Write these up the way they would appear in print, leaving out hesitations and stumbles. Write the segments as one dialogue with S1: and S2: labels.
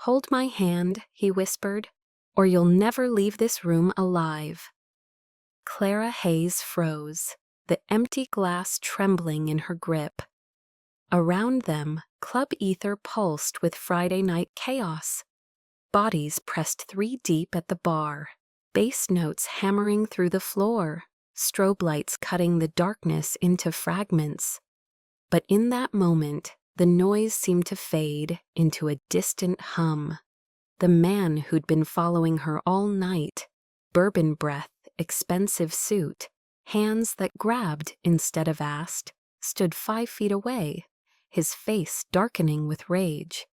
S1: "Hold my hand," he whispered, "or you'll never leave this room alive." Clara Hayes froze, the empty glass trembling in her grip. Around them, club ether pulsed with Friday night chaos. Bodies pressed 3 deep at the bar, bass notes hammering through the floor, strobe lights cutting the darkness into fragments. But in that moment, the noise seemed to fade into a distant hum. The man who'd been following her all night, bourbon breath, expensive suit, hands that grabbed instead of asked, stood 5 feet away, his face darkening with rage.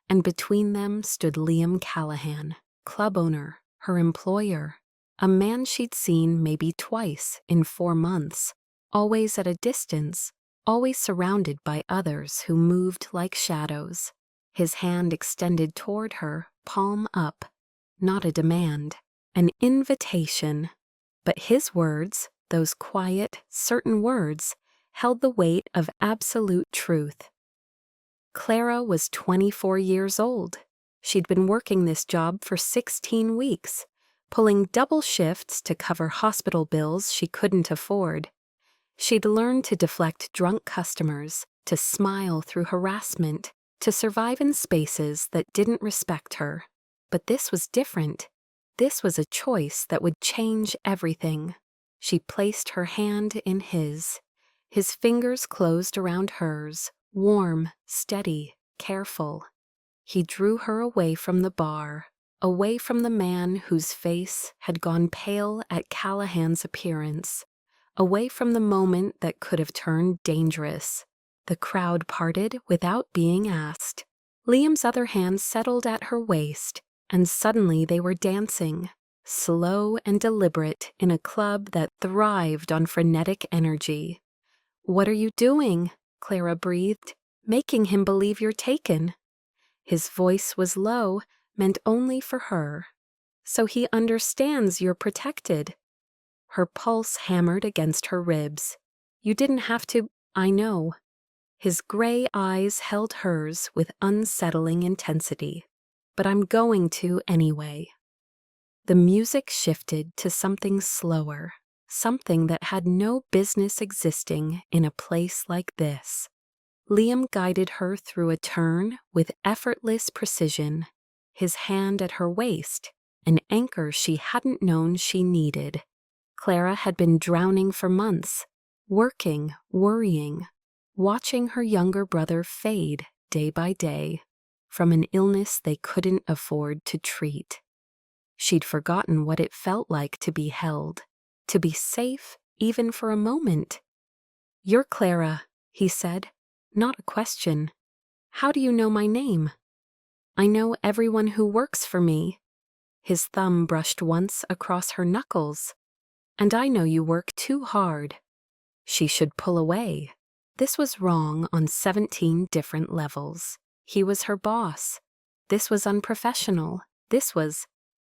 S1: And between them stood Liam Callahan, club owner, her employer, a man she'd seen maybe twice in 4 months, always at a distance, always surrounded by others who moved like shadows. His hand extended toward her, palm up, not a demand, an invitation. But his words, those quiet, certain words, held the weight of absolute truth. Clara was 24 years old. She'd been working this job for 16 weeks, pulling double shifts to cover hospital bills she couldn't afford. She'd learned to deflect drunk customers, to smile through harassment, to survive in spaces that didn't respect her. But this was different. This was a choice that would change everything. She placed her hand in his. His fingers closed around hers, warm, steady, careful. He drew her away from the bar, away from the man whose face had gone pale at Callahan's appearance, away from the moment that could have turned dangerous. The crowd parted without being asked. Liam's other hand settled at her waist, and suddenly they were dancing, slow and deliberate in a club that thrived on frenetic energy. "What are you doing?" Clara breathed. "Making him believe you're taken." His voice was low, meant only for her. "So he understands you're protected." Her pulse hammered against her ribs. "You didn't have to, I know." His gray eyes held hers with unsettling intensity. "But I'm going to anyway." The music shifted to something slower, something that had no business existing in a place like this. Liam guided her through a turn with effortless precision, his hand at her waist, an anchor she hadn't known she needed. Clara had been drowning for months, working, worrying, watching her younger brother fade day by day from an illness they couldn't afford to treat. She'd forgotten what it felt like to be held, to be safe even for a moment. "You're Clara," he said, not a question. "How do you know my name?" "I know everyone who works for me." His thumb brushed once across her knuckles. "And I know you work too hard." She should pull away. This was wrong on 17 different levels. He was her boss. This was unprofessional. This was...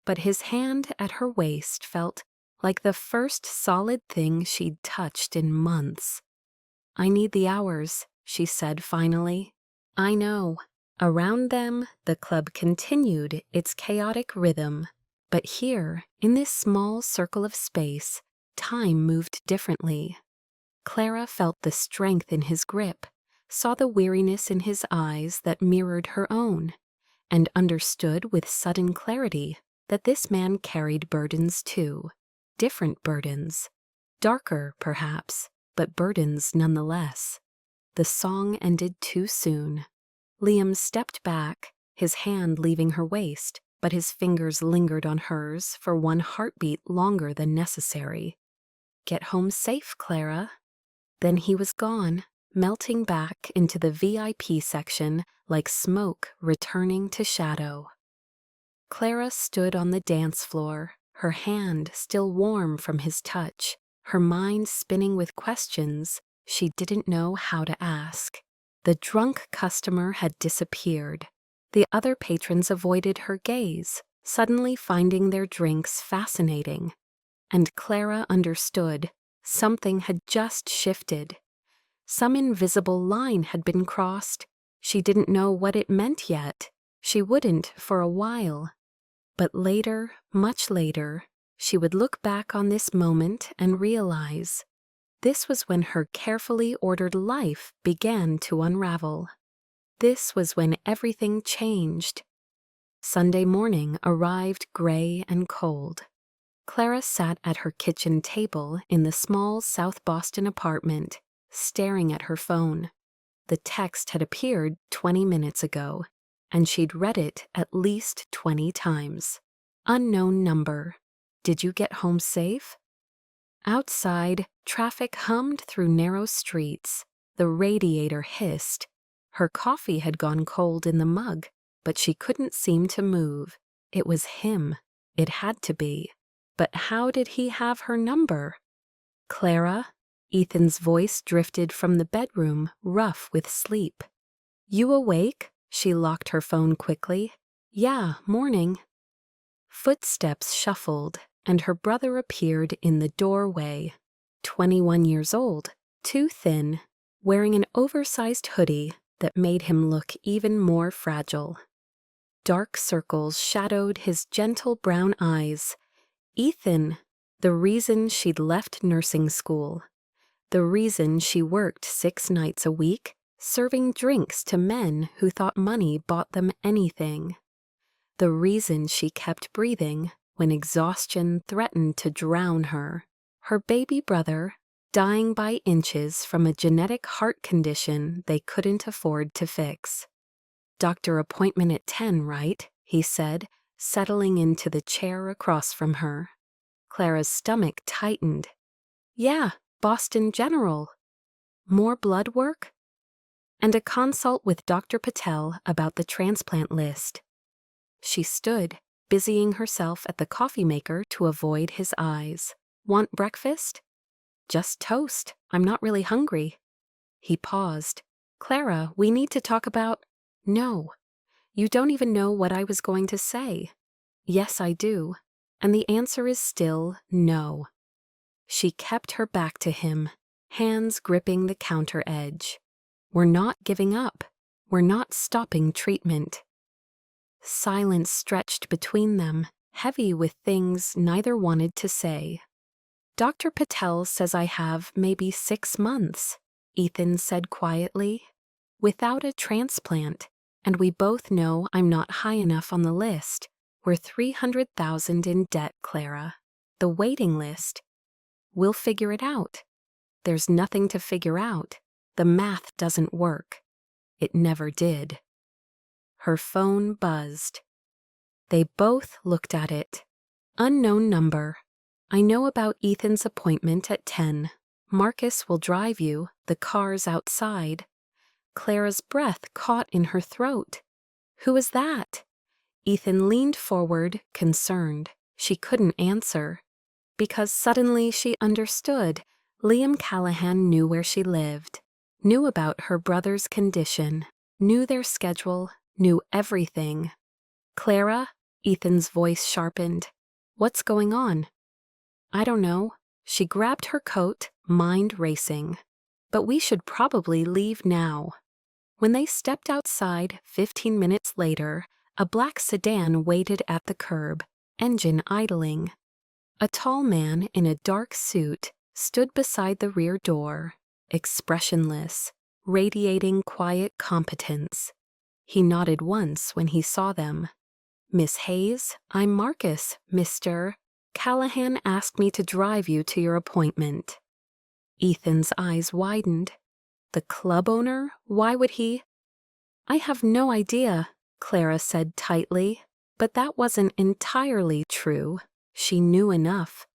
S1: But his hand at her waist felt like the first solid thing she'd touched in months. "I need the hours," she said finally. "I know." Around them, the club continued its chaotic rhythm. But here, in this small circle of space, time moved differently. Clara felt the strength in his grip, saw the weariness in his eyes that mirrored her own, and understood with sudden clarity that this man carried burdens too. Different burdens. Darker, perhaps, but burdens nonetheless. The song ended too soon. Liam stepped back, his hand leaving her waist, but his fingers lingered on hers for one heartbeat longer than necessary. "Get home safe, Clara." Then he was gone, melting back into the VIP section like smoke returning to shadow. Clara stood on the dance floor, her hand still warm from his touch, her mind spinning with questions she didn't know how to ask. The drunk customer had disappeared. The other patrons avoided her gaze, suddenly finding their drinks fascinating. And Clara understood. Something had just shifted. Some invisible line had been crossed. She didn't know what it meant yet. She wouldn't for a while. But later, much later, she would look back on this moment and realize this was when her carefully ordered life began to unravel. This was when everything changed. Sunday morning arrived gray and cold. Clara sat at her kitchen table in the small South Boston apartment, staring at her phone. The text had appeared 20 minutes ago, and she'd read it at least 20 times. Unknown number. Did you get home safe? Outside, traffic hummed through narrow streets. The radiator hissed. Her coffee had gone cold in the mug, but she couldn't seem to move. It was him. It had to be. But how did he have her number? Clara? Ethan's voice drifted from the bedroom, rough with sleep. You awake? She locked her phone quickly. Yeah, morning. Footsteps shuffled, and her brother appeared in the doorway. 21 years old, too thin, wearing an oversized hoodie that made him look even more fragile. Dark circles shadowed his gentle brown eyes. Ethan, the reason she'd left nursing school. The reason she worked 6 nights a week, serving drinks to men who thought money bought them anything. The reason she kept breathing when exhaustion threatened to drown her. Her baby brother, dying by inches from a genetic heart condition they couldn't afford to fix. Doctor appointment at 10, right? He said, settling into the chair across from her. Clara's stomach tightened. Yeah, Boston General. More blood work? And a consult with Dr. Patel about the transplant list. She stood, busying herself at the coffee maker to avoid his eyes. Want breakfast? Just toast. I'm not really hungry. He paused. Clara, we need to talk about... No. You don't even know what I was going to say. Yes, I do. And the answer is still no. She kept her back to him, hands gripping the counter edge. We're not giving up. We're not stopping treatment. Silence stretched between them, heavy with things neither wanted to say. Dr. Patel says I have maybe 6 months, Ethan said quietly, without a transplant, and we both know I'm not high enough on the list. We're $300,000 in debt, Clara. The waiting list. We'll figure it out. There's nothing to figure out. The math doesn't work. It never did. Her phone buzzed. They both looked at it. Unknown number. I know about Ethan's appointment at 10. Marcus will drive you. The car's outside. Clara's breath caught in her throat. Who is that? Ethan leaned forward, concerned. She couldn't answer. Because suddenly she understood. Liam Callahan knew where she lived, knew about her brother's condition, knew their schedule, knew everything. Clara? Ethan's voice sharpened. What's going on? I don't know. She grabbed her coat, mind racing. But we should probably leave now. When they stepped outside 15 minutes later, a black sedan waited at the curb, engine idling. A tall man in a dark suit stood beside the rear door, expressionless, radiating quiet competence. He nodded once when he saw them. Miss Hayes, I'm Marcus, Mr. Callahan asked me to drive you to your appointment. Ethan's eyes widened. The club owner? Why would he? I have no idea, Clara said tightly, but that wasn't entirely true. She knew enough.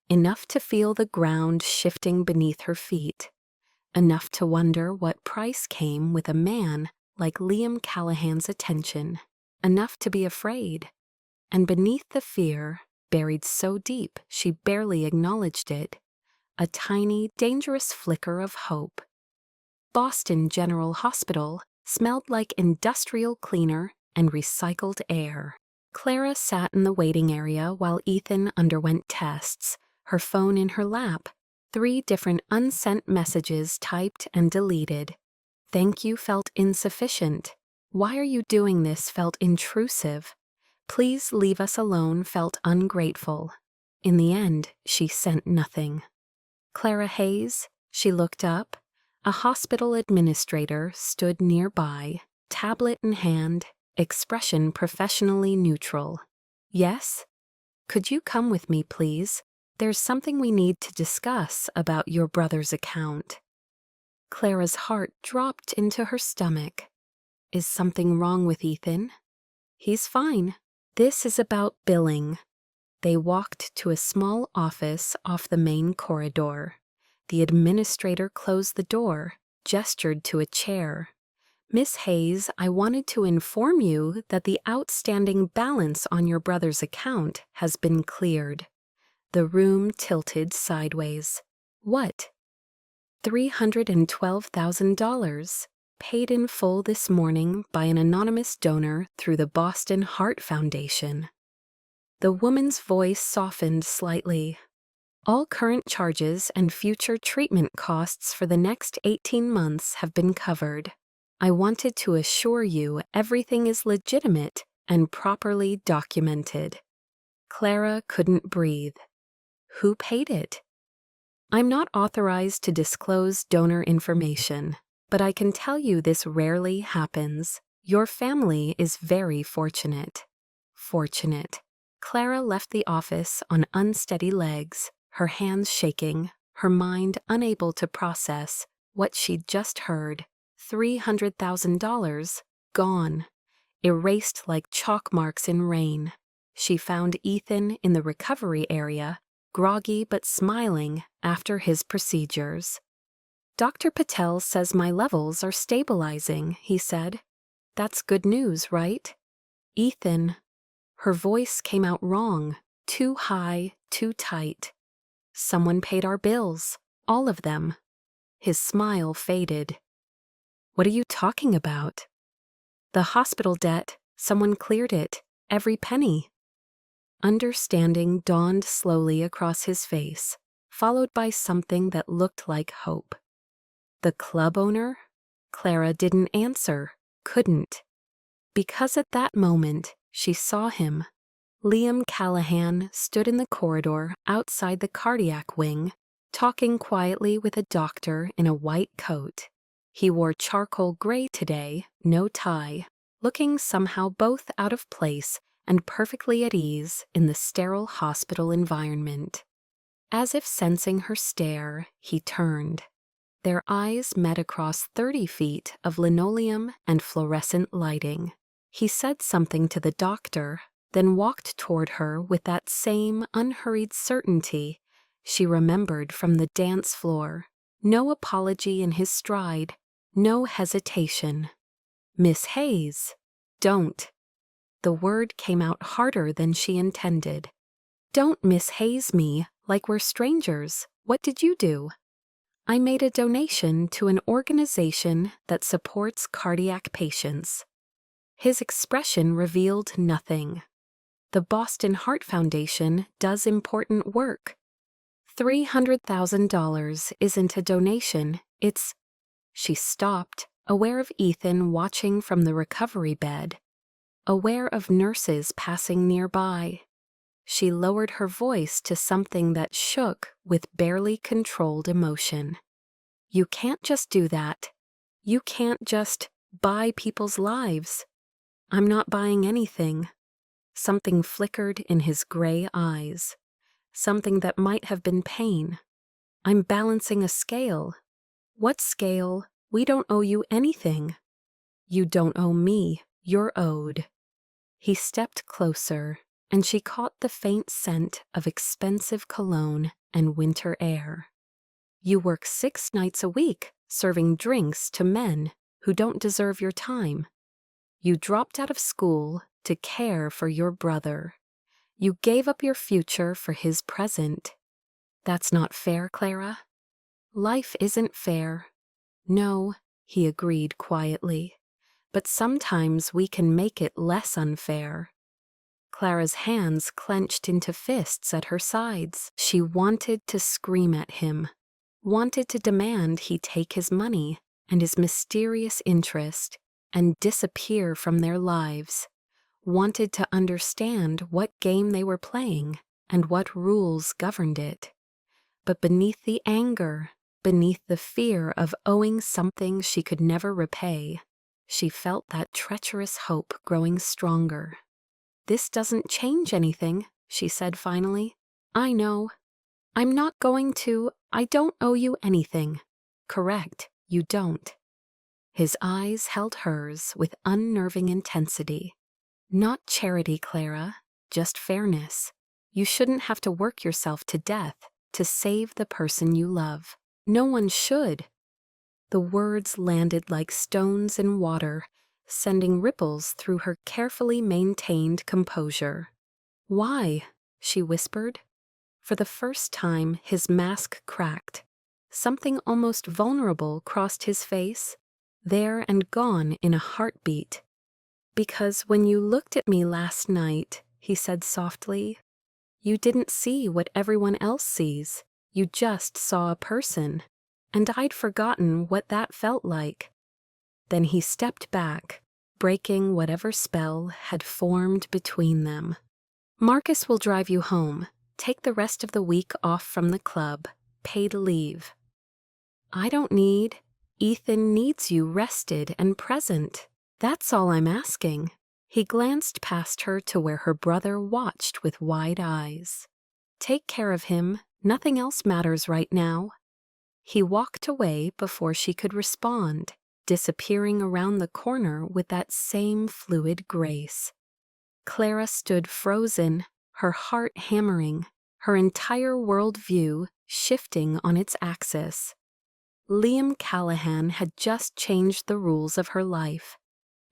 S1: Enough to feel the ground shifting beneath her feet. Enough to wonder what price came with a man like Liam Callahan's attention. Enough to be afraid. And beneath the fear, buried so deep she barely acknowledged it, a tiny, dangerous flicker of hope. Boston General Hospital smelled like industrial cleaner and recycled air. Clara sat in the waiting area while Ethan underwent tests, her phone in her lap, 3 different unsent messages typed and deleted. Thank you felt insufficient. Why are you doing this felt intrusive. Please leave us alone felt ungrateful. In the end, she sent nothing. Clara Hayes, she looked up. A hospital administrator stood nearby, tablet in hand, expression professionally neutral. Yes? Could you come with me, please? There's something we need to discuss about your brother's account. Clara's heart dropped into her stomach. Is something wrong with Ethan? He's fine. This is about billing. They walked to a small office off the main corridor. The administrator closed the door, gestured to a chair. Miss Hayes, I wanted to inform you that the outstanding balance on your brother's account has been cleared. The room tilted sideways. What? $312,000, paid in full this morning by an anonymous donor through the Boston Heart Foundation. The woman's voice softened slightly. All current charges and future treatment costs for the next 18 months have been covered. I wanted to assure you everything is legitimate and properly documented. Clara couldn't breathe. Who paid it? I'm not authorized to disclose donor information, but I can tell you this rarely happens. Your family is very fortunate. Fortunate. Clara left the office on unsteady legs, her hands shaking, her mind unable to process what she'd just heard. $300,000 gone, erased like chalk marks in rain. She found Ethan in the recovery area, groggy but smiling after his procedures. Dr. Patel says my levels are stabilizing, he said. That's good news, right? Ethan. Her voice came out wrong, too high, too tight. Someone paid our bills, all of them. His smile faded. What are you talking about? The hospital debt, someone cleared it, every penny. Understanding dawned slowly across his face, followed by something that looked like hope. The club owner? Clara didn't answer, couldn't. Because at that moment, she saw him. Liam Callahan stood in the corridor outside the cardiac wing, talking quietly with a doctor in a white coat. He wore charcoal gray today, no tie, looking somehow both out of place and perfectly at ease in the sterile hospital environment. As if sensing her stare, he turned. Their eyes met across 30 feet of linoleum and fluorescent lighting. He said something to the doctor, then walked toward her with that same unhurried certainty she remembered from the dance floor. No apology in his stride, no hesitation. Miss Hayes, don't. The word came out harder than she intended. Don't Miss Hayes me like we're strangers. What did you do? I made a donation to an organization that supports cardiac patients. His expression revealed nothing. The Boston Heart Foundation does important work. $300,000 isn't a donation, it's... She stopped, aware of Ethan watching from the recovery bed, aware of nurses passing nearby. She lowered her voice to something that shook with barely controlled emotion. You can't just do that. You can't just buy people's lives. I'm not buying anything. Something flickered in his gray eyes. Something that might have been pain. I'm balancing a scale. What scale? We don't owe you anything. You don't owe me. You're owed. He stepped closer, and she caught the faint scent of expensive cologne and winter air. You work 6 nights a week, serving drinks to men who don't deserve your time. You dropped out of school to care for your brother. You gave up your future for his present. That's not fair, Clara. Life isn't fair. No, he agreed quietly, but sometimes we can make it less unfair. Clara's hands clenched into fists at her sides. She wanted to scream at him, wanted to demand he take his money and his mysterious interest, and disappear from their lives, wanted to understand what game they were playing and what rules governed it. But beneath the anger, beneath the fear of owing something she could never repay, she felt that treacherous hope growing stronger. "This doesn't change anything," she said finally. "I know. I'm not going to. I don't owe you anything." "Correct, you don't." His eyes held hers with unnerving intensity. "Not charity, Clara, just fairness. You shouldn't have to work yourself to death to save the person you love. No one should." The words landed like stones in water, sending ripples through her carefully maintained composure. "Why?" she whispered. For the first time, his mask cracked. Something almost vulnerable crossed his face, there and gone in a heartbeat. "Because when you looked at me last night," he said softly, "you didn't see what everyone else sees. You just saw a person. And I'd forgotten what that felt like." Then he stepped back, breaking whatever spell had formed between them. "Marcus will drive you home. Take the rest of the week off from the club. Paid leave." "I don't need. Ethan needs you rested and present. That's all I'm asking." He glanced past her to where her brother watched with wide eyes. "Take care of him. Nothing else matters right now." He walked away before she could respond, disappearing around the corner with that same fluid grace. Clara stood frozen, her heart hammering, her entire world-view shifting on its axis. Liam Callahan had just changed the rules of her life,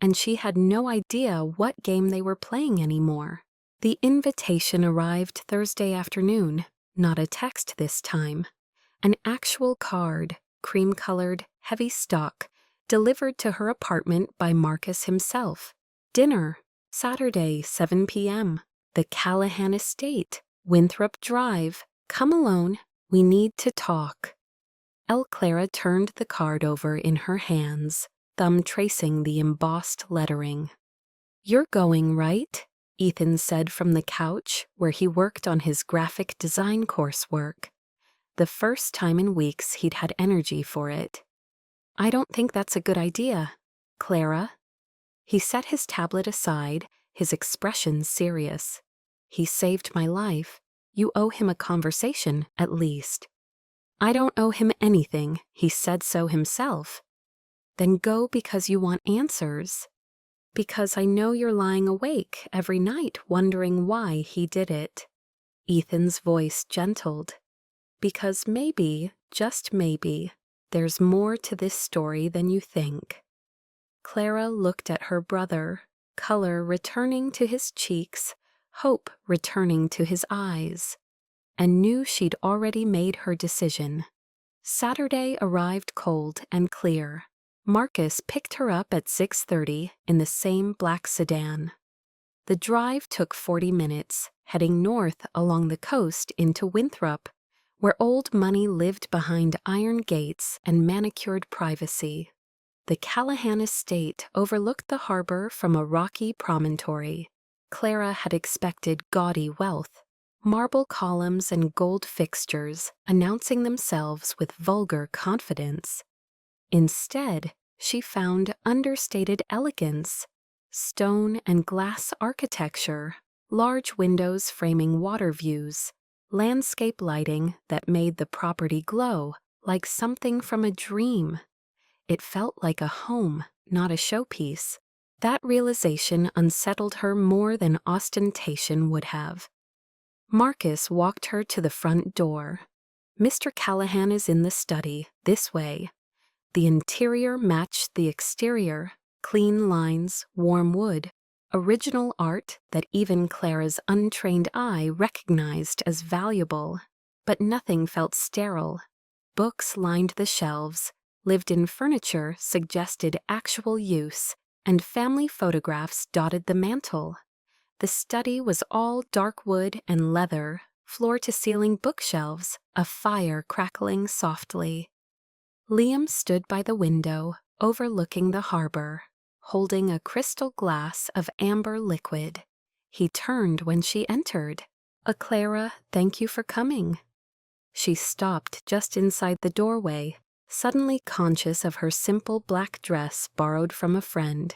S1: and she had no idea what game they were playing anymore. The invitation arrived Thursday afternoon, not a text this time. An actual card, cream-colored, heavy stock, delivered to her apartment by Marcus himself. Dinner, Saturday, 7 p.m. The Callahan Estate, Winthrop Drive. Come alone. We need to talk. Clara turned the card over in her hands, thumb tracing the embossed lettering. "You're going, right?" Ethan said from the couch where he worked on his graphic design coursework. The first time in weeks he'd had energy for it. "I don't think that's a good idea, Clara." He set his tablet aside, his expression serious. "He saved my life. You owe him a conversation, at least." "I don't owe him anything. He said so himself." "Then go because you want answers." "Because I know you're lying awake every night wondering why he did it." Ethan's voice gentled. "Because maybe, just maybe, there's more to this story than you think." Clara looked at her brother, color returning to his cheeks, hope returning to his eyes, and knew she'd already made her decision. Saturday arrived cold and clear. Marcus picked her up at 6:30 in the same black sedan. The drive took 40 minutes, heading north along the coast into Winthrop, where old money lived behind iron gates and manicured privacy. The Callahan Estate overlooked the harbor from a rocky promontory. Clara had expected gaudy wealth, marble columns and gold fixtures announcing themselves with vulgar confidence. Instead, she found understated elegance, stone and glass architecture, large windows framing water views, landscape lighting that made the property glow like something from a dream. It felt like a home, not a showpiece. That realization unsettled her more than ostentation would have. Marcus walked her to the front door. "Mr. Callahan is in the study, this way." The interior matched the exterior, clean lines, warm wood, original art that even Clara's untrained eye recognized as valuable. But nothing felt sterile. Books lined the shelves, lived-in furniture suggested actual use, and family photographs dotted the mantel. The study was all dark wood and leather, floor-to-ceiling bookshelves, a fire crackling softly. Liam stood by the window, overlooking the harbor, holding a crystal glass of amber liquid. He turned when she entered. Clara, thank you for coming." She stopped just inside the doorway, suddenly conscious of her simple black dress borrowed from a friend.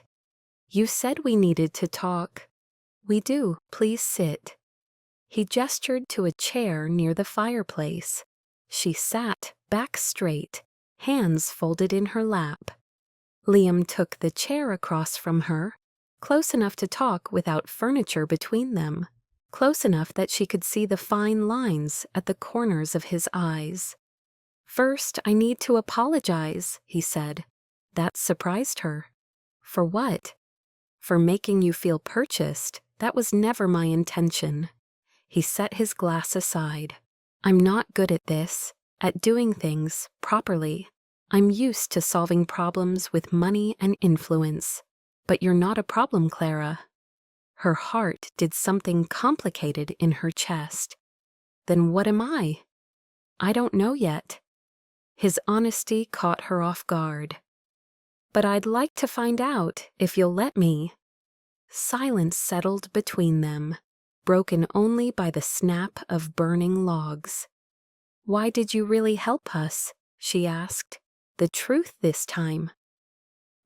S1: "You said we needed to talk." "We do. Please sit." He gestured to a chair near the fireplace. She sat, back straight, hands folded in her lap. Liam took the chair across from her, close enough to talk without furniture between them, close enough that she could see the fine lines at the corners of his eyes. "First, I need to apologize," he said. That surprised her. "For what?" "For making you feel purchased. That was never my intention." He set his glass aside. "I'm not good at this, at doing things properly. I'm used to solving problems with money and influence. But you're not a problem, Clara." Her heart did something complicated in her chest. "Then what am I?" "I don't know yet." His honesty caught her off guard. "But I'd like to find out, if you'll let me." Silence settled between them, broken only by the snap of burning logs. "Why did you really help us?" she asked. "The truth this time."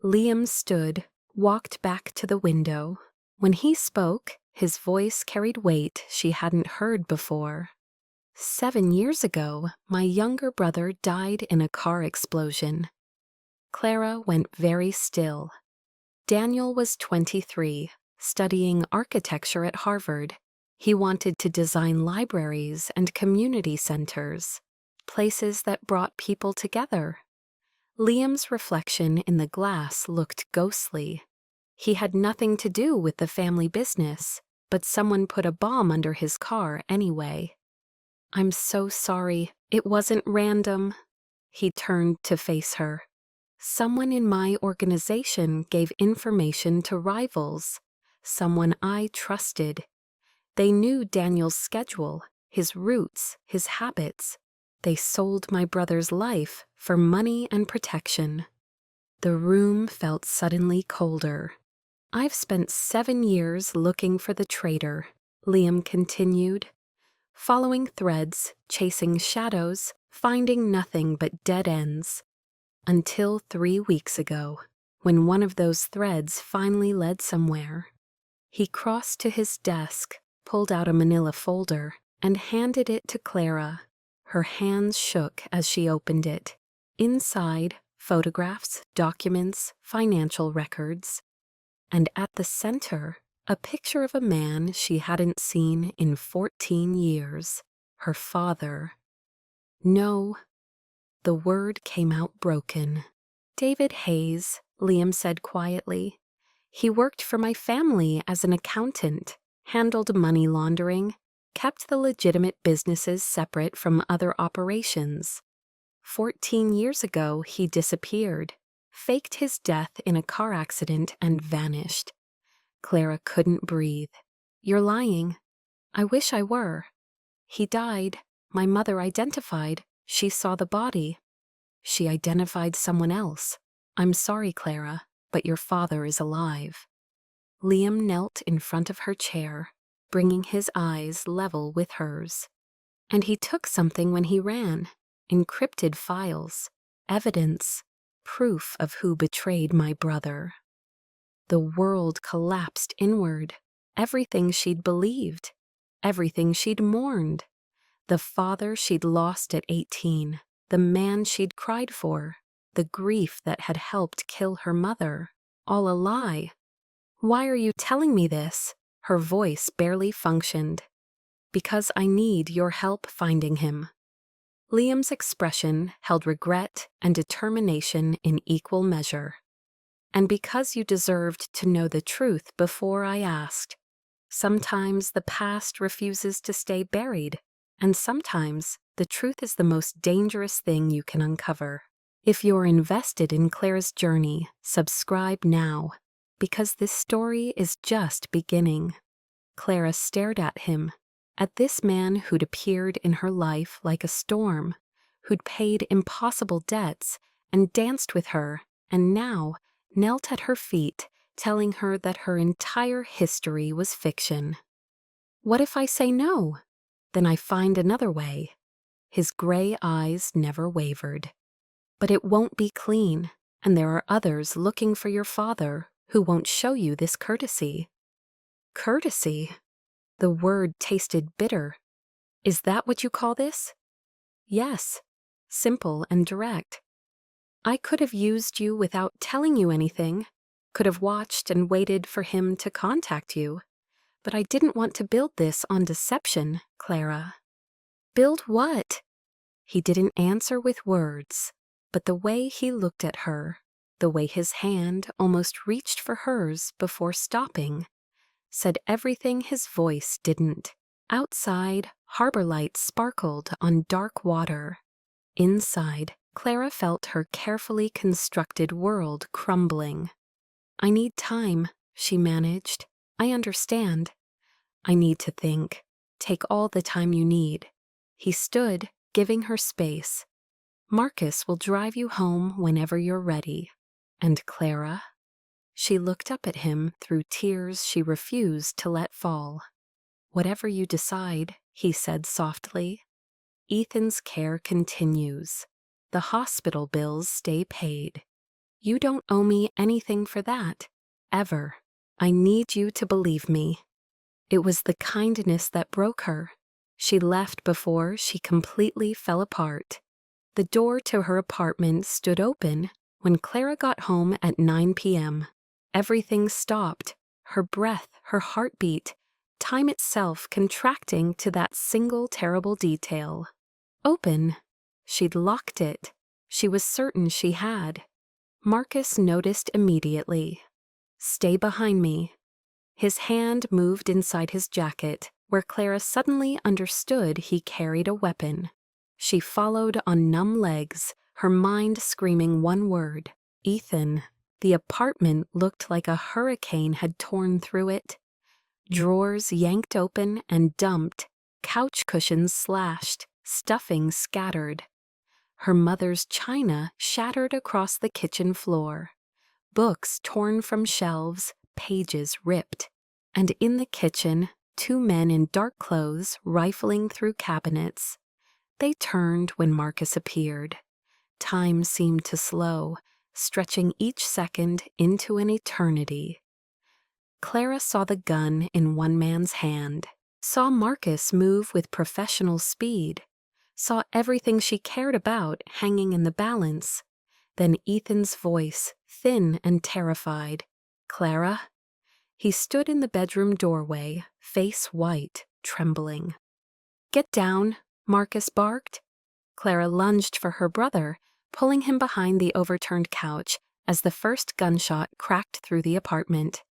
S1: Liam stood, walked back to the window. When he spoke, his voice carried weight she hadn't heard before. 7 years ago, my younger brother died in a car explosion." Clara went very still. Daniel was 23, studying architecture at Harvard. He wanted to design libraries and community centers, places that brought people together. Liam's reflection in the glass looked ghostly. He had nothing to do with the family business, but someone put a bomb under his car anyway. "I'm so sorry. It wasn't random." He turned to face her. "Someone in my organization gave information to rivals. Someone I trusted. They knew Daniel's schedule, his routes, his habits. They sold my brother's life for money and protection." The room felt suddenly colder. "I've spent 7 years looking for the traitor," Liam continued. "Following threads, chasing shadows, finding nothing but dead ends. Until 3 weeks ago, when one of those threads finally led somewhere." He crossed to his desk, pulled out a manila folder, and handed it to Clara. Her hands shook as she opened it. Inside, photographs, documents, financial records. And at the center, a picture of a man she hadn't seen in 14 years. Her father. "No." The word came out broken. "David Hayes," Liam said quietly. "He worked for my family as an accountant, handled money laundering, kept the legitimate businesses separate from other operations. 14 years ago, he disappeared, faked his death in a car accident, and vanished." Clara couldn't breathe. "You're lying." "I wish I were." "He died. My mother identified. She saw the body." "She identified someone else. I'm sorry, Clara, but your father is alive." Liam knelt in front of her chair, bringing his eyes level with hers. "And he took something when he ran. Encrypted files. Evidence. Proof of who betrayed my brother." The world collapsed inward. Everything she'd believed. Everything she'd mourned. The father she'd lost at 18. The man she'd cried for. The grief that had helped kill her mother. All a lie. "Why are you telling me this?" Her voice barely functioned. "Because I need your help finding him." Liam's expression held regret and determination in equal measure. "And because you deserved to know the truth before I asked. Sometimes the past refuses to stay buried, and sometimes the truth is the most dangerous thing you can uncover. If you're invested in Clara's journey, subscribe now, because this story is just beginning." Clara stared at him, at this man who'd appeared in her life like a storm, who'd paid impossible debts and danced with her, and now knelt at her feet telling her that her entire history was fiction. What if I say no? Then I find another way. His gray eyes never wavered. But it won't be clean, and there are others looking for your father who won't show you this courtesy. Courtesy? The word tasted bitter. Is that what you call this? Yes, simple and direct. I could have used you without telling you anything, could have watched and waited for him to contact you, but I didn't want to build this on deception, Clara. Build what? He didn't answer with words, but the way he looked at her, the way his hand almost reached for hers before stopping, said everything his voice didn't. Outside, harbor lights sparkled on dark water. Inside, Clara felt her carefully constructed world crumbling. I need time, she managed. I understand. I need to think. Take all the time you need. He stood, giving her space. Marcus will drive you home whenever you're ready. And Clara? She looked up at him through tears she refused to let fall. Whatever you decide, he said softly. Ethan's care continues. The hospital bills stay paid. You don't owe me anything for that, ever. I need you to believe me. It was the kindness that broke her. She left before she completely fell apart. The door to her apartment stood open when Clara got home at 9 p.m. Everything stopped, her breath, her heartbeat, time itself contracting to that single terrible detail. Open. She'd locked it. She was certain she had. Marcus noticed immediately. Stay behind me. His hand moved inside his jacket, where Clara suddenly understood he carried a weapon. She followed on numb legs, her mind screaming one word, Ethan. The apartment looked like a hurricane had torn through it. Drawers yanked open and dumped, couch cushions slashed, stuffing scattered. Her mother's china shattered across the kitchen floor. Books torn from shelves, pages ripped. And in the kitchen, two men in dark clothes rifling through cabinets. They turned when Marcus appeared. Time seemed to slow, stretching each second into an eternity. Clara saw the gun in one man's hand, saw Marcus move with professional speed, saw everything she cared about hanging in the balance. Then Ethan's voice, thin and terrified. Clara? He stood in the bedroom doorway, face white, trembling. Get down, Marcus barked. Clara lunged for her brother, pulling him behind the overturned couch as the first gunshot cracked through the apartment.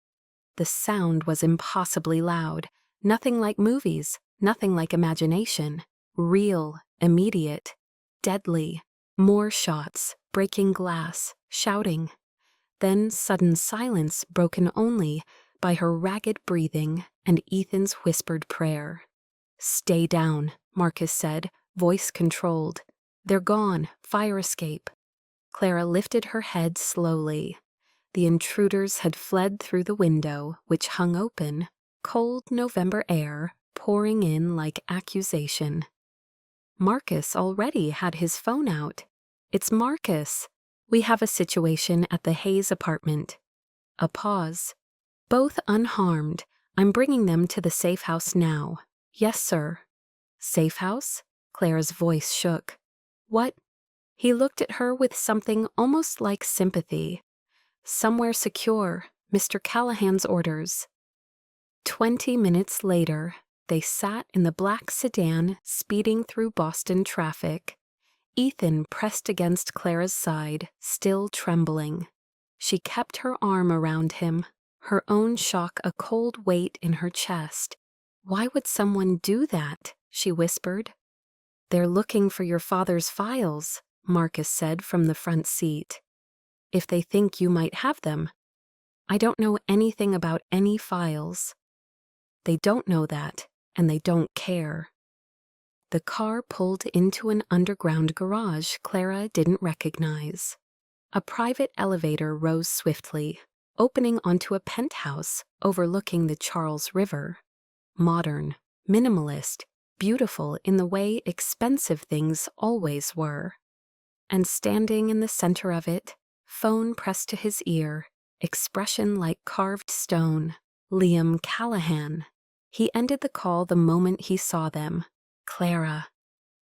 S1: The sound was impossibly loud, nothing like movies, nothing like imagination. Real, immediate, deadly. More shots, breaking glass, shouting. Then sudden silence broken only by her ragged breathing and Ethan's whispered prayer. Stay down, Marcus said, voice controlled. They're gone, fire escape. Clara lifted her head slowly. The intruders had fled through the window, which hung open, cold November air pouring in like accusation. Marcus already had his phone out. It's Marcus. We have a situation at the Hayes apartment. A pause. Both unharmed. I'm bringing them to the safe house now. Yes, sir. Safe house? Clara's voice shook. What? He looked at her with something almost like sympathy. Somewhere secure, Mr. Callahan's orders. 20 minutes later, they sat in the black sedan speeding through Boston traffic. Ethan pressed against Clara's side, still trembling. She kept her arm around him, her own shock a cold weight in her chest. Why would someone do that? She whispered. They're looking for your father's files, Marcus said from the front seat. If they think you might have them. I don't know anything about any files. They don't know that, and they don't care. The car pulled into an underground garage Clara didn't recognize. A private elevator rose swiftly, opening onto a penthouse overlooking the Charles River. Modern, minimalist, beautiful in the way expensive things always were. And standing in the center of it, phone pressed to his ear, expression like carved stone, Liam Callahan. He ended the call the moment he saw them. Clara.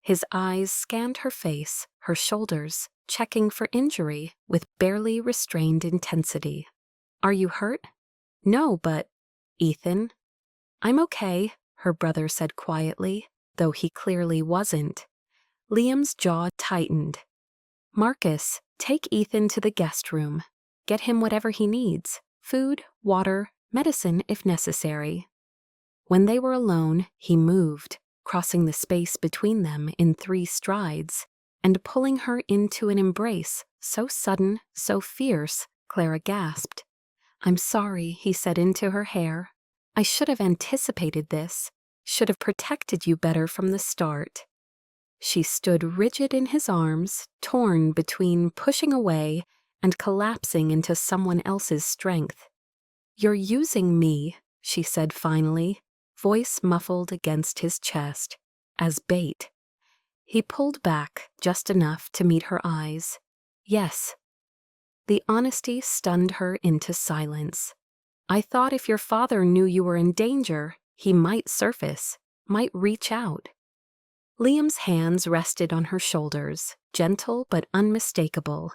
S1: His eyes scanned her face, her shoulders, checking for injury with barely restrained intensity. Are you hurt? No, but... Ethan? I'm okay, her brother said quietly, though he clearly wasn't. Liam's jaw tightened. Marcus, take Ethan to the guest room. Get him whatever he needs, food, water, medicine if necessary. When they were alone, he moved, crossing the space between them in 3 strides, and pulling her into an embrace so sudden, so fierce, Clara gasped. I'm sorry, he said into her hair. I should have anticipated this, should have protected you better from the start. She stood rigid in his arms, torn between pushing away and collapsing into someone else's strength. You're using me, she said finally, voice muffled against his chest, as bait. He pulled back just enough to meet her eyes. Yes. The honesty stunned her into silence. I thought if your father knew you were in danger, he might surface, might reach out. Liam's hands rested on her shoulders, gentle but unmistakable.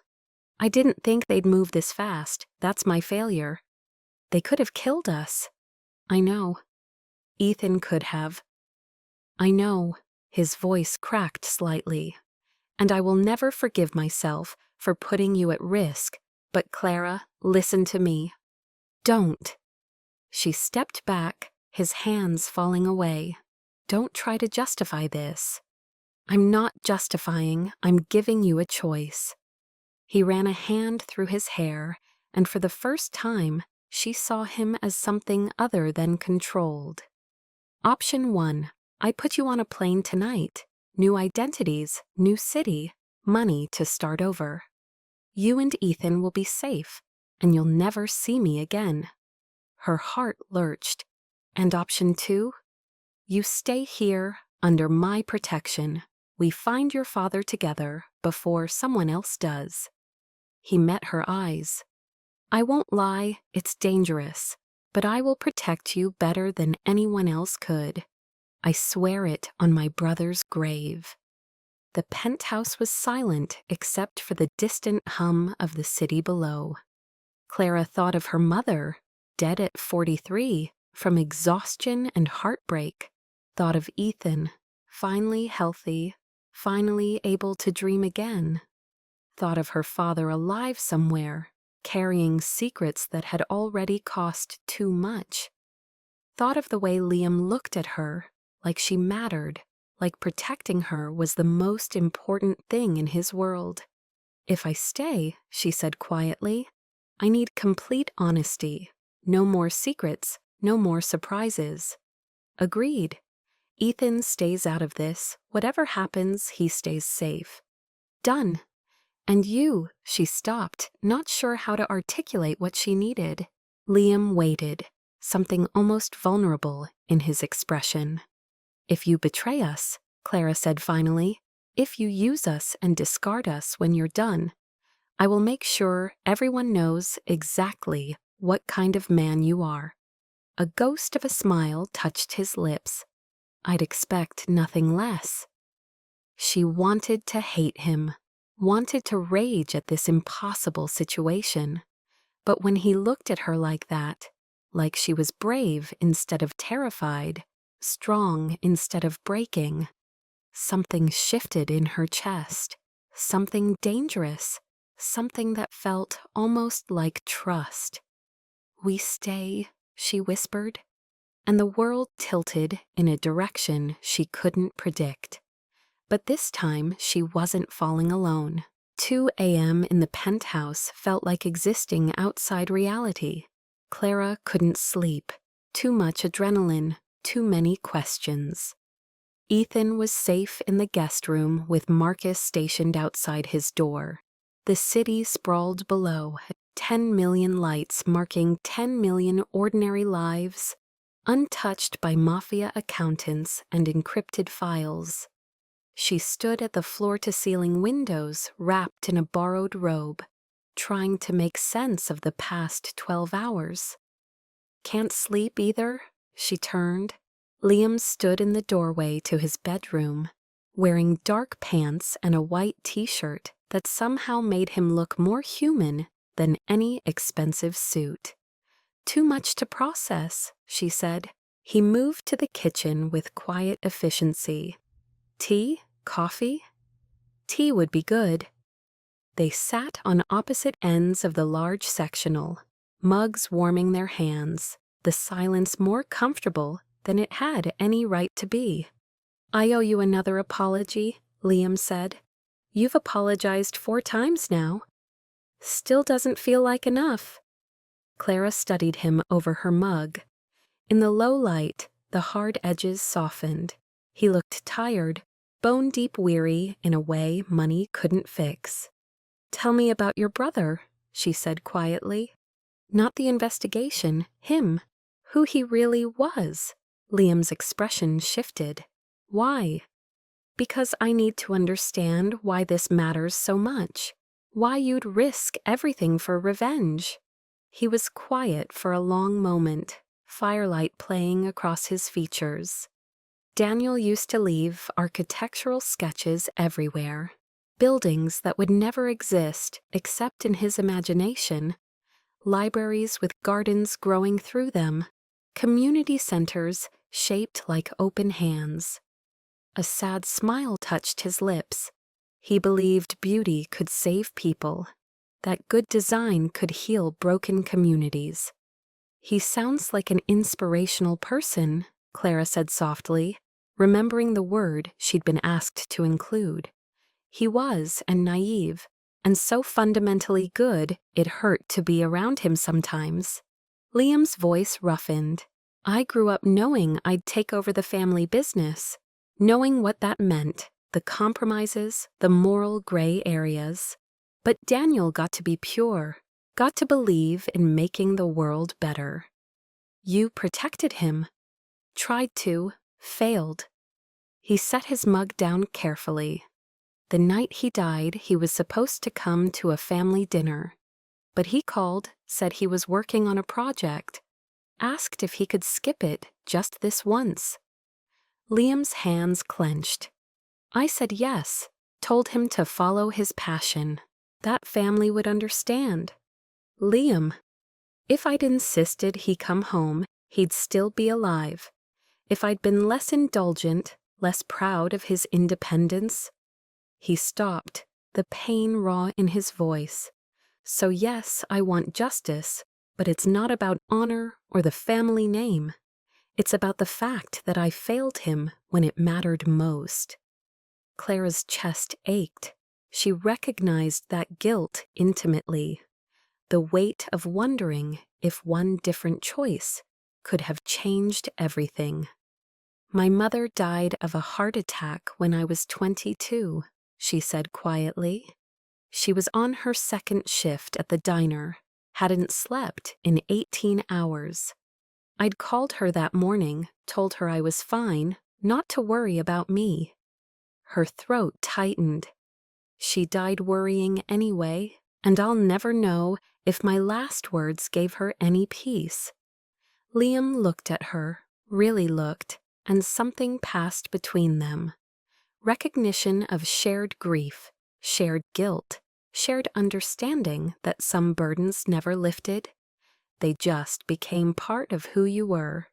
S1: I didn't think they'd move this fast. That's my failure. They could have killed us. I know. Ethan could have. I know. His voice cracked slightly. And I will never forgive myself for putting you at risk. But Clara, listen to me. Don't. She stepped back, his hands falling away. Don't try to justify this. I'm not justifying, I'm giving you a choice. He ran a hand through his hair, and for the first time, she saw him as something other than controlled. Option 1, I put you on a plane tonight. New identities, new city, money to start over. You and Ethan will be safe, and you'll never see me again. Her heart lurched. And option 2? You stay here, under my protection. We find your father together before someone else does. He met her eyes. I won't lie, it's dangerous, but I will protect you better than anyone else could. I swear it on my brother's grave. The penthouse was silent except for the distant hum of the city below. Clara thought of her mother, dead at 43, from exhaustion and heartbreak. Thought of Ethan, finally healthy, finally able to dream again. Thought of her father alive somewhere, carrying secrets that had already cost too much. Thought of the way Liam looked at her, like she mattered, like protecting her was the most important thing in his world. If I stay, she said quietly, I need complete honesty. No more secrets, no more surprises. Agreed. Ethan stays out of this. Whatever happens, he stays safe. Done. And you, she stopped, not sure how to articulate what she needed. Liam waited, something almost vulnerable in his expression. If you betray us, Clara said finally, if you use us and discard us when you're done, I will make sure everyone knows exactly what kind of man you are. A ghost of a smile touched his lips. I'd expect nothing less. She wanted to hate him, wanted to rage at this impossible situation. But when he looked at her like that, like she was brave instead of terrified, strong instead of breaking, something shifted in her chest, something dangerous, something that felt almost like trust. We stay, she whispered, and the world tilted in a direction she couldn't predict. But this time she wasn't falling alone. 2 a.m. in the penthouse felt like existing outside reality. Clara couldn't sleep. Too much adrenaline, too many questions. Ethan was safe in the guest room with Marcus stationed outside his door. The city sprawled below, 10 million lights marking 10 million ordinary lives, untouched by mafia accountants and encrypted files. She stood at the floor-to-ceiling windows wrapped in a borrowed robe, trying to make sense of the past 12 hours. Can't sleep either? She turned. Liam stood in the doorway to his bedroom, wearing dark pants and a white t-shirt that somehow made him look more human than any expensive suit. Too much to process, she said. He moved to the kitchen with quiet efficiency. Tea? Coffee? Tea would be good. They sat on opposite ends of the large sectional, mugs warming their hands, the silence more comfortable than it had any right to be. I owe you another apology, Liam said. You've apologized 4 times now. Still doesn't feel like enough. Clara studied him over her mug. In the low light, the hard edges softened. He looked tired, bone-deep weary in a way money couldn't fix. Tell me about your brother, she said quietly. Not the investigation, him. Who he really was. Liam's expression shifted. Why? Because I need to understand why this matters so much. Why you'd risk everything for revenge. He was quiet for a long moment, firelight playing across his features. Daniel used to leave architectural sketches everywhere. Buildings that would never exist except in his imagination. Libraries with gardens growing through them. Community centers shaped like open hands. A sad smile touched his lips. He believed beauty could save people, that good design could heal broken communities. He sounds like an inspirational person, Clara said softly, remembering the word she'd been asked to include. He was, and naive, and so fundamentally good it hurt to be around him sometimes. Liam's voice roughened. I grew up knowing I'd take over the family business, knowing what that meant, the compromises, the moral gray areas. But Daniel got to be pure, got to believe in making the world better. You protected him. Tried to, failed. He set his mug down carefully. The night he died, he was supposed to come to a family dinner. But he called, said he was working on a project, asked if he could skip it just this once. Liam's hands clenched. I said yes, told him to follow his passion. That family would understand. Liam. If I'd insisted he come home, he'd still be alive. If I'd been less indulgent, less proud of his independence. He stopped, the pain raw in his voice. So yes, I want justice, but it's not about honor or the family name. It's about the fact that I failed him when it mattered most. Clara's chest ached. She recognized that guilt intimately. The weight of wondering if one different choice could have changed everything. My mother died of a heart attack when I was 22, she said quietly. She was on her second shift at the diner, hadn't slept in 18 hours. I'd called her that morning, told her I was fine, not to worry about me. Her throat tightened. She died worrying anyway, and I'll never know if my last words gave her any peace. Liam looked at her, really looked, and something passed between them. Recognition of shared grief, shared guilt, shared understanding that some burdens never lifted. They just became part of who you were.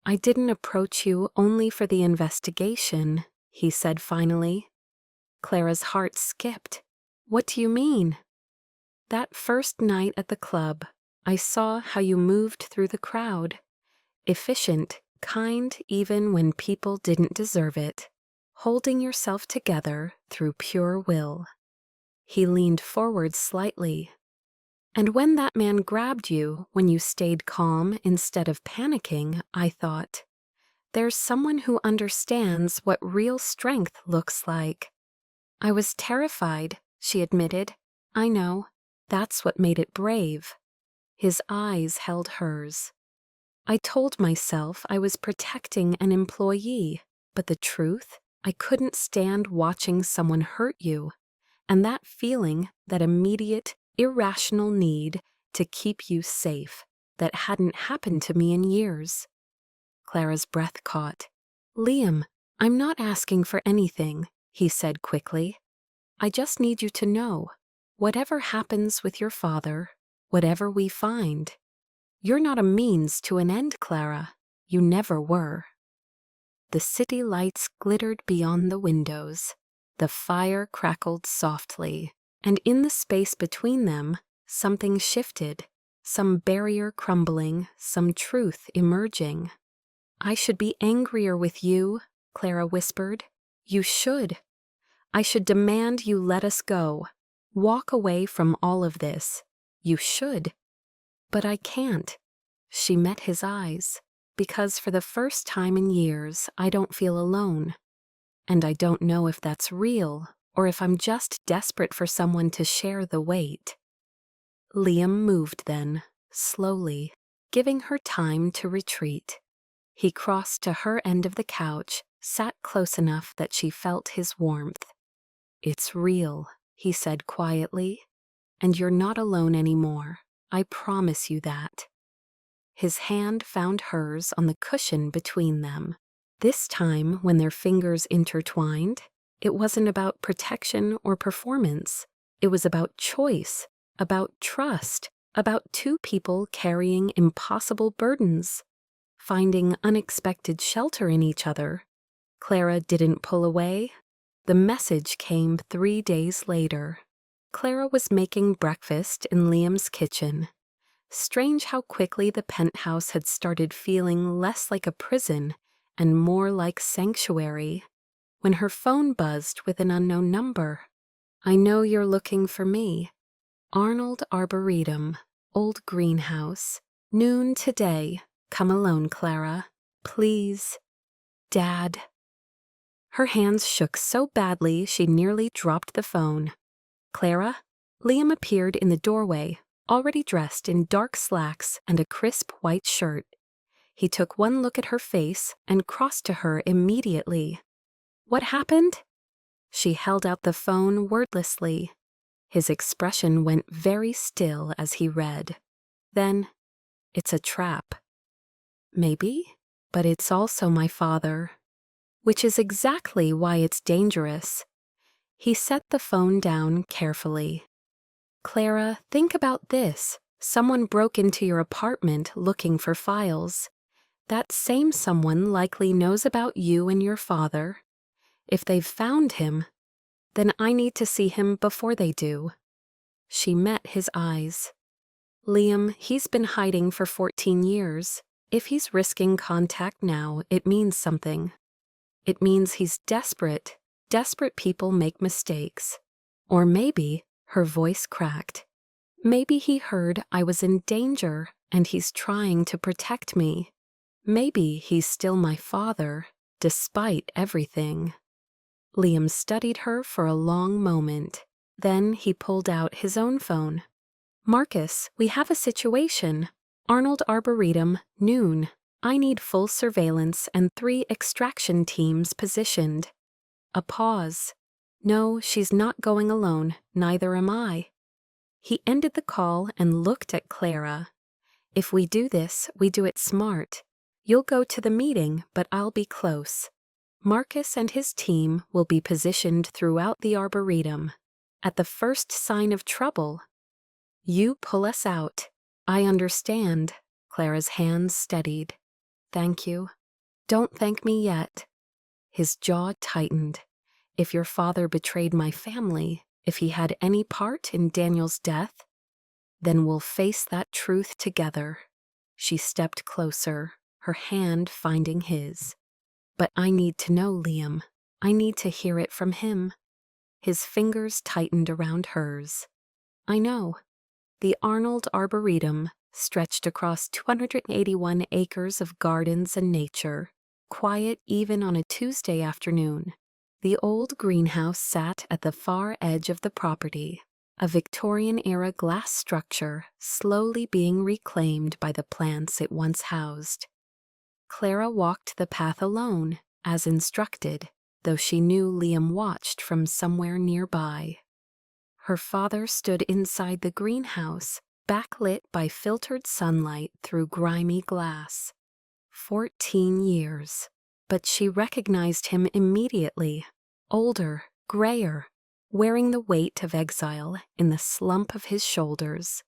S1: I didn't approach you only for the investigation, he said finally. Clara's heart skipped. What do you mean? That first night at the club, I saw how you moved through the crowd. Efficient, kind even when people didn't deserve it. Holding yourself together through pure will. He leaned forward slightly. And when that man grabbed you, when you stayed calm instead of panicking, I thought, there's someone who understands what real strength looks like. I was terrified, she admitted. I know. That's what made it brave. His eyes held hers. I told myself I was protecting an employee, but the truth, I couldn't stand watching someone hurt you, and that feeling, that immediate, irrational need to keep you safe, that hadn't happened to me in years. Clara's breath caught. Liam, I'm not asking for anything, he said quickly. I just need you to know, whatever happens with your father, whatever we find, you're not a means to an end, Clara. You never were. The city lights glittered beyond the windows. The fire crackled softly, and in the space between them, something shifted, some barrier crumbling, some truth emerging. I should be angrier with you, Clara whispered. You should. I should demand you let us go. Walk away from all of this. You should. But I can't. She met his eyes, because for the first time in years, I don't feel alone. And I don't know if that's real, or if I'm just desperate for someone to share the weight. Liam moved then, slowly, giving her time to retreat. He crossed to her end of the couch, sat close enough that she felt his warmth. It's real, he said quietly, and you're not alone anymore. I promise you that. His hand found hers on the cushion between them. This time, when their fingers intertwined, it wasn't about protection or performance. It was about choice, about trust, about two people carrying impossible burdens, finding unexpected shelter in each other. Clara didn't pull away. The message came 3 days later. Clara was making breakfast in Liam's kitchen. Strange how quickly the penthouse had started feeling less like a prison and more like sanctuary, when her phone buzzed with an unknown number. I know you're looking for me. Arnold Arboretum, Old Greenhouse, noon today. Come alone, Clara. Please. Dad. Her hands shook so badly she nearly dropped the phone. Clara? Liam appeared in the doorway, already dressed in dark slacks and a crisp white shirt. He took one look at her face and crossed to her immediately. What happened? She held out the phone wordlessly. His expression went very still as he read. Then, it's a trap. Maybe, but it's also my father. Which is exactly why it's dangerous. He set the phone down carefully. Clara, think about this. Someone broke into your apartment looking for files. That same someone likely knows about you and your father. If they've found him, then I need to see him before they do. She met his eyes. Liam, he's been hiding for 14 years. If he's risking contact now, it means something. It means he's desperate. Desperate people make mistakes. Or maybe, her voice cracked. Maybe he heard I was in danger and he's trying to protect me. Maybe he's still my father, despite everything. Liam studied her for a long moment. Then he pulled out his own phone. Marcus, we have a situation. Arnold Arboretum, noon. I need full surveillance and 3 extraction teams positioned. A pause. No, she's not going alone, neither am I. He ended the call and looked at Clara. If we do this, we do it smart. You'll go to the meeting, but I'll be close. Marcus and his team will be positioned throughout the Arboretum. At the first sign of trouble, you pull us out. I understand. Clara's hands steadied. Thank you. Don't thank me yet. His jaw tightened. If your father betrayed my family, if he had any part in Daniel's death, then we'll face that truth together. She stepped closer, her hand finding his. But I need to know, Liam. I need to hear it from him. His fingers tightened around hers. I know. The Arnold Arboretum stretched across 281 acres of gardens and nature, quiet even on a Tuesday afternoon. The old greenhouse sat at the far edge of the property, a Victorian-era glass structure slowly being reclaimed by the plants it once housed. Clara walked the path alone, as instructed, though she knew Liam watched from somewhere nearby. Her father stood inside the greenhouse, backlit by filtered sunlight through grimy glass. 14 years. But she recognized him immediately, older, grayer, wearing the weight of exile in the slump of his shoulders.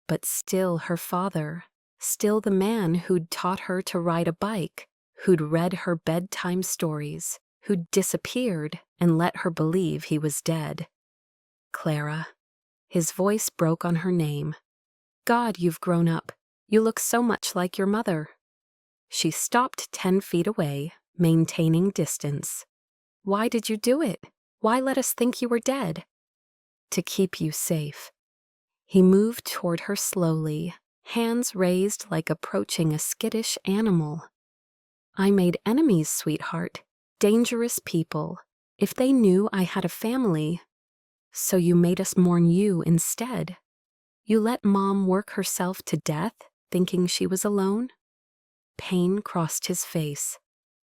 S1: But still her father, still the man who'd taught her to ride a bike, who'd read her bedtime stories, who'd disappeared and let her believe he was dead. Clara. His voice broke on her name. God, you've grown up. You look so much like your mother. She stopped 10 feet away, maintaining distance. Why did you do it? Why let us think you were dead? To keep you safe. He moved toward her slowly, hands raised like approaching a skittish animal. I made enemies, sweetheart, dangerous people, if they knew I had a family. So you made us mourn you instead. You let Mom work herself to death, thinking she was alone? Pain crossed his face.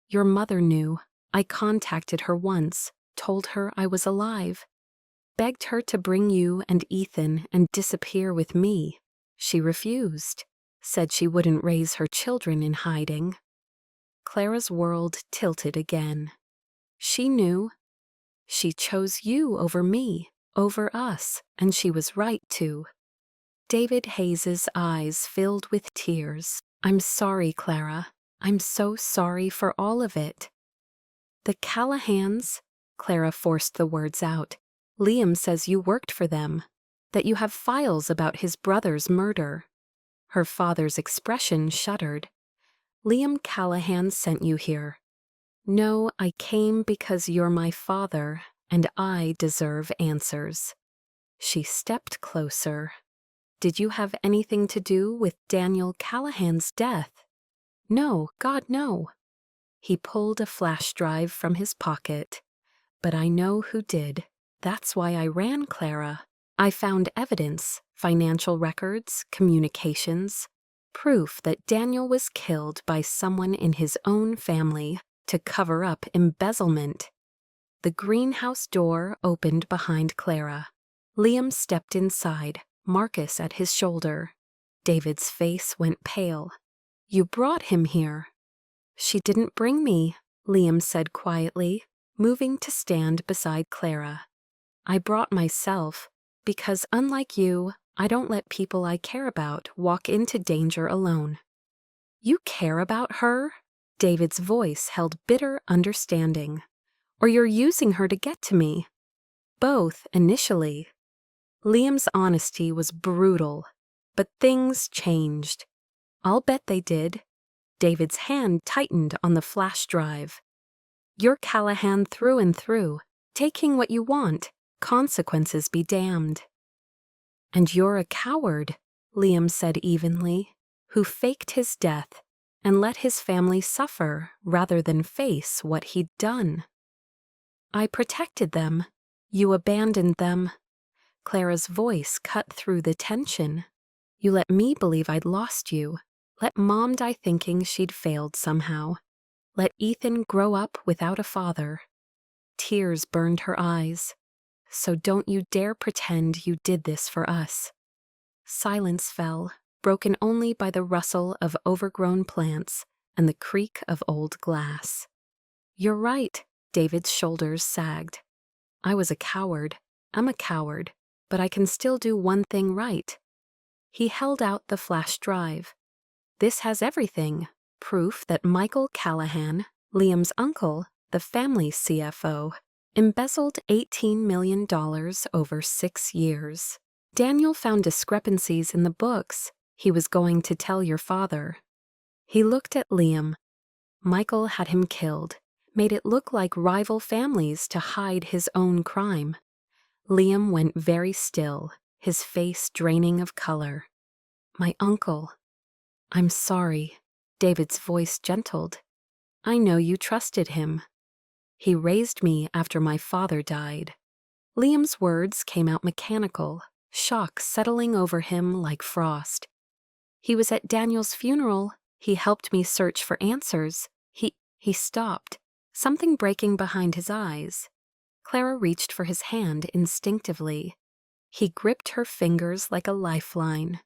S1: Your mother knew. I contacted her once, told her I was alive. Begged her to bring you and Ethan and disappear with me. She refused. Said she wouldn't raise her children in hiding. Clara's world tilted again. She knew. She chose you over me, over us, and she was right to. David Hayes's eyes filled with tears. I'm sorry, Clara. I'm so sorry for all of it. The Callahans, Clara forced the words out. Liam says you worked for them, that you have files about his brother's murder. Her father's expression shuddered. Liam Callahan sent you here. No, I came because you're my father, and I deserve answers. She stepped closer. Did you have anything to do with Daniel Callahan's death? No, God, no. He pulled a flash drive from his pocket. But I know who did. That's why I ran, Clara. I found evidence, financial records, communications, proof that Daniel was killed by someone in his own family to cover up embezzlement. The greenhouse door opened behind Clara. Liam stepped inside, Marcus at his shoulder. David's face went pale. You brought him here. She didn't bring me, Liam said quietly, moving to stand beside Clara. I brought myself, because unlike you, I don't let people I care about walk into danger alone. You care about her? David's voice held bitter understanding. Or you're using her to get to me? Both, initially. Liam's honesty was brutal, but things changed. I'll bet they did. David's hand tightened on the flash drive. You're Callahan through and through, taking what you want, consequences be damned. And you're a coward, Liam said evenly, who faked his death and let his family suffer rather than face what he'd done. I protected them. You abandoned them. Clara's voice cut through the tension. You let me believe I'd lost you. Let Mom die thinking she'd failed somehow. Let Ethan grow up without a father. Tears burned her eyes. So don't you dare pretend you did this for us. Silence fell, broken only by the rustle of overgrown plants and the creak of old glass. You're right, David's shoulders sagged. I was a coward. I'm a coward, but I can still do one thing right. He held out the flash drive. This has everything. Proof that Michael Callahan, Liam's uncle, the family CFO, embezzled $18 million over 6 years. Daniel found discrepancies in the books. He was going to tell your father. He looked at Liam. Michael had him killed, made it look like rival families to hide his own crime. Liam went very still, his face draining of color. My uncle. I'm sorry. David's voice gentled. I know you trusted him. He raised me after my father died. Liam's words came out mechanical, shock settling over him like frost. He was at Daniel's funeral. He helped me search for answers. He stopped, something breaking behind his eyes. Clara reached for his hand instinctively. He gripped her fingers like a lifeline.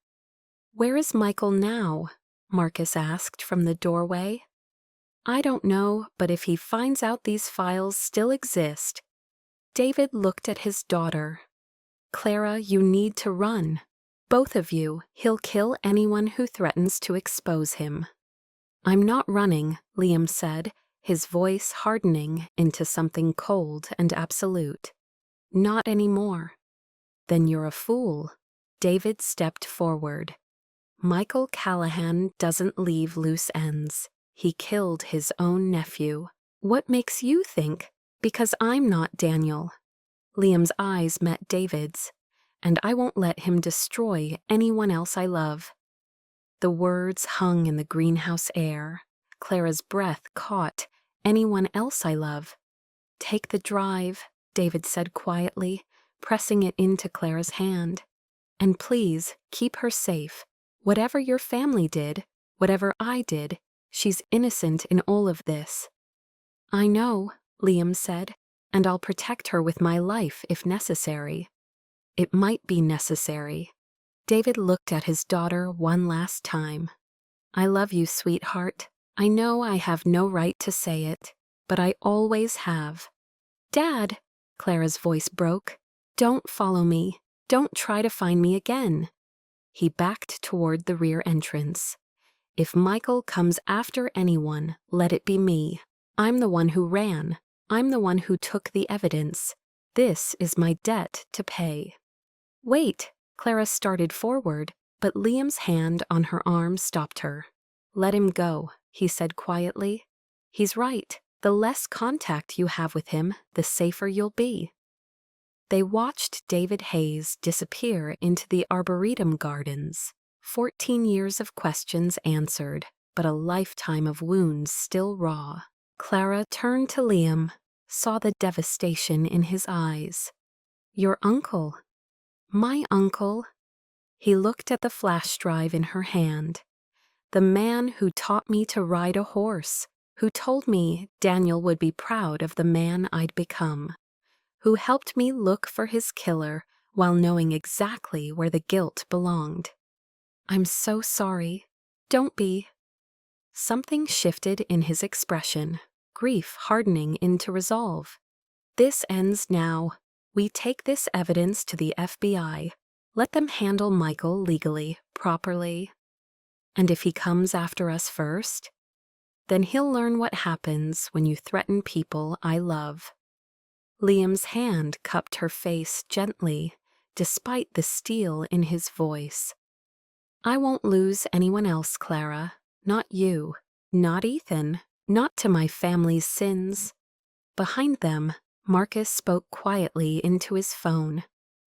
S1: "Where is Michael now?" Marcus asked from the doorway. "I don't know, but if he finds out these files still exist." David looked at his daughter. "Clara, you need to run. Both of you. He'll kill anyone who threatens to expose him." "I'm not running," Liam said, his voice hardening into something cold and absolute. "Not anymore." "Then you're a fool." David stepped forward. "Michael Callahan doesn't leave loose ends. He killed his own nephew. What makes you think? Because I'm not Daniel." Liam's eyes met David's. "And I won't let him destroy anyone else I love." The words hung in the greenhouse air. Clara's breath caught. "Anyone else I love." "Take the drive," David said quietly, pressing it into Clara's hand. "And please, keep her safe. Whatever your family did, whatever I did, she's innocent in all of this." "I know," Liam said, "and I'll protect her with my life if necessary." "It might be necessary." David looked at his daughter one last time. "I love you, sweetheart. I know I have no right to say it, but I always have." "Dad," Clara's voice broke, "don't follow me. Don't try to find me again." He backed toward the rear entrance. "If Michael comes after anyone, let it be me. I'm the one who ran. I'm the one who took the evidence. This is my debt to pay." "Wait," Clara started forward, but Liam's hand on her arm stopped her. "Let him go," he said quietly. "He's right. The less contact you have with him, the safer you'll be." They watched David Hayes disappear into the Arboretum Gardens. 14 years of questions answered, but a lifetime of wounds still raw. Clara turned to Liam, saw the devastation in his eyes. "Your uncle." "My uncle." He looked at the flash drive in her hand. "The man who taught me to ride a horse, who told me Daniel would be proud of the man I'd become, who helped me look for his killer while knowing exactly where the guilt belonged." "I'm so sorry." "Don't be." Something shifted in his expression, grief hardening into resolve. "This ends now. We take this evidence to the FBI. Let them handle Michael legally, properly. And if he comes after us first, then he'll learn what happens when you threaten people I love." Liam's hand cupped her face gently, despite the steel in his voice. "I won't lose anyone else, Clara. Not you. Not Ethan. Not to my family's sins." Behind them, Marcus spoke quietly into his phone,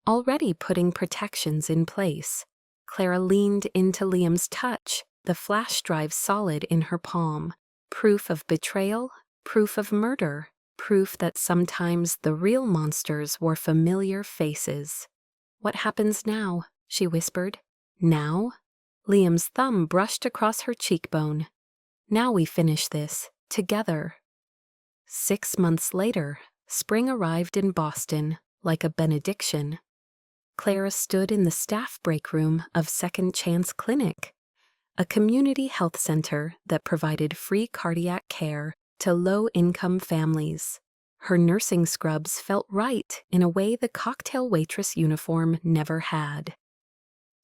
S1: already putting protections in place. Clara leaned into Liam's touch, the flash drive solid in her palm. Proof of betrayal, proof of murder, proof that sometimes the real monsters wore familiar faces. "What happens now?" she whispered. "Now?" Liam's thumb brushed across her cheekbone. "Now we finish this, together." 6 months later, spring arrived in Boston, like a benediction. Clara stood in the staff break room of Second Chance Clinic, a community health center that provided free cardiac care to low-income families. Her nursing scrubs felt right in a way the cocktail waitress uniform never had.